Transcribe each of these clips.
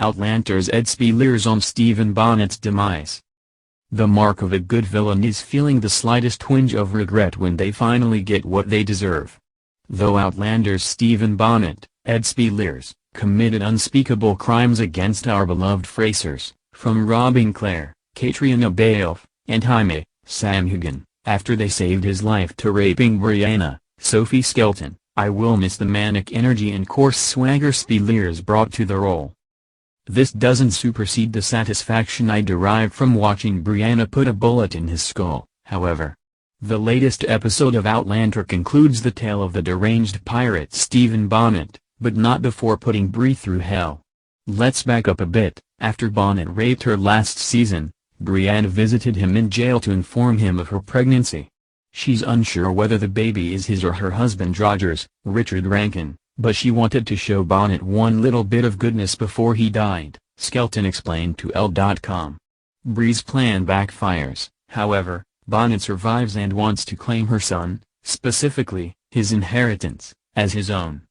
Outlander'S Speleers on Stephen Bonnet's demise. The mark of a good villain is feeling the slightest twinge of regret when they finally get what they deserve. Though Outlander's Stephen Bonnet, Speleers, committed unspeakable crimes against our beloved Frasers, from robbing Claire, Katrina Balfe, and Jaime, Sam Hugan, after they saved his life, to raping Brianna, Sophie Skelton, I will miss the manic energy and coarse swagger Speleers brought to the role. This doesn't supersede the satisfaction I derive from watching Brianna put a bullet in his skull, however. The latest episode of Outlander concludes the tale of the deranged pirate Stephen Bonnet, but not before putting Bree through hell. Let's back up a bit. After Bonnet raped her last season, Brianna visited him in jail to inform him of her pregnancy. She's unsure whether the baby is his or her husband Roger's, Richard Rankin, but she wanted to show Bonnet one little bit of goodness before he died, Skelton explained to Elle.com. Bree's plan backfires, however. Bonnet survives and wants to claim her son, specifically, his inheritance, as his own.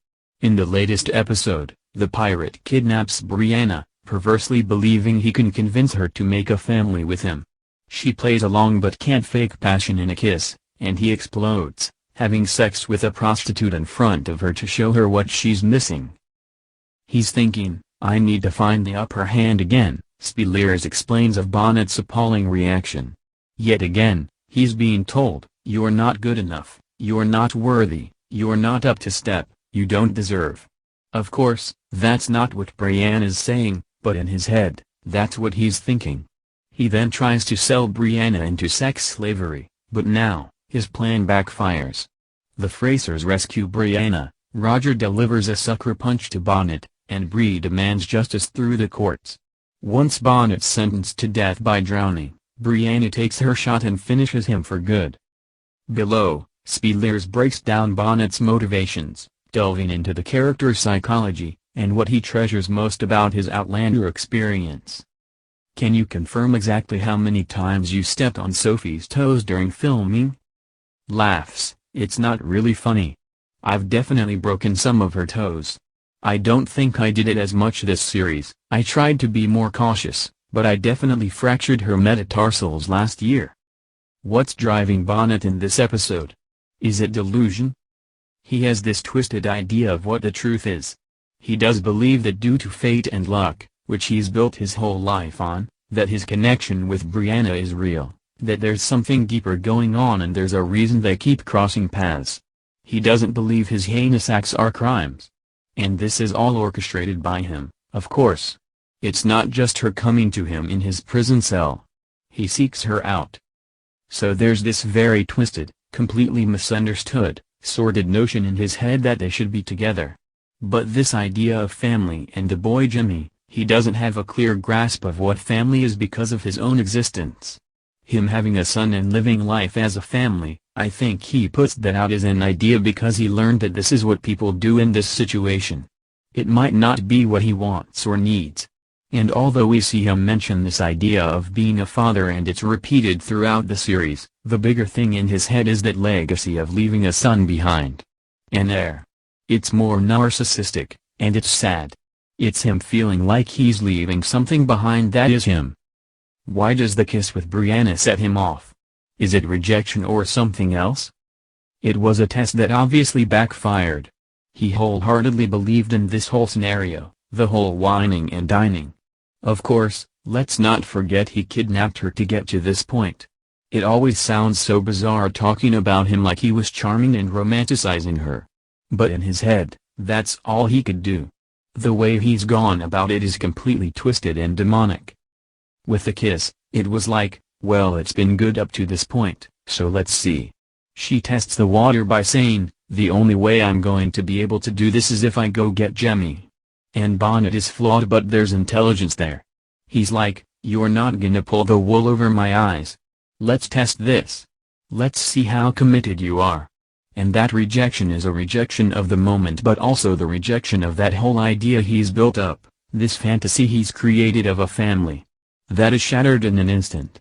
In the latest episode, the pirate kidnaps Brianna, perversely believing he can convince her to make a family with him. She plays along but can't fake passion in a kiss, and he explodes, having sex with a prostitute in front of her to show her what she's missing. He's thinking, I need to find the upper hand again, Speleers explains of Bonnet's appalling reaction. Yet again, he's being told, you're not good enough, you're not worthy, you're not up to step, you don't deserve. Of course, that's not what Brianna's saying, but in his head, that's what he's thinking. He then tries to sell Brianna into sex slavery, but now, his plan backfires. The Frasers rescue Brianna, Roger delivers a sucker punch to Bonnet, and Bree demands justice through the courts. Once Bonnet's sentenced to death by drowning, Brianna takes her shot and finishes him for good. Below, Speleers breaks down Bonnet's motivations, delving into the character's psychology, and what he treasures most about his Outlander experience. Can you confirm exactly how many times you stepped on Sophie's toes during filming? Laughs, it's not really funny. I've definitely broken some of her toes. I don't think I did it as much this series, I tried to be more cautious. But I definitely fractured her metatarsals last year. What's driving Bonnet in this episode? Is it delusion? He has this twisted idea of what the truth is. He does believe that due to fate and luck, which he's built his whole life on, that his connection with Brianna is real, that there's something deeper going on and there's a reason they keep crossing paths. He doesn't believe his heinous acts are crimes. And this is all orchestrated by him, of course. It's not just her coming to him in his prison cell. He seeks her out. So there's this very twisted, completely misunderstood, sordid notion in his head that they should be together. But this idea of family and the boy Jimmy, he doesn't have a clear grasp of what family is because of his own existence. Him having a son and living life as a family, I think he puts that out as an idea because he learned that this is what people do in this situation. It might not be what he wants or needs. And although we see him mention this idea of being a father and it's repeated throughout the series, the bigger thing in his head is that legacy of leaving a son behind. An heir. It's more narcissistic, and it's sad. It's him feeling like he's leaving something behind that is him. Why does the kiss with Brianna set him off? Is it rejection or something else? It was a test that obviously backfired. He wholeheartedly believed in this whole scenario, the whole whining and dining. Of course, let's not forget he kidnapped her to get to this point. It always sounds so bizarre talking about him like he was charming and romanticizing her. But in his head, that's all he could do. The way he's gone about it is completely twisted and demonic. With the kiss, it was like, well, it's been good up to this point, so let's see. She tests the water by saying, the only way I'm going to be able to do this is if I go get Jemmy. And Bonnet is flawed but there's intelligence there. He's like, you're not gonna pull the wool over my eyes. Let's test this. Let's see how committed you are. And that rejection is a rejection of the moment but also the rejection of that whole idea he's built up, this fantasy he's created of a family. That is shattered in an instant.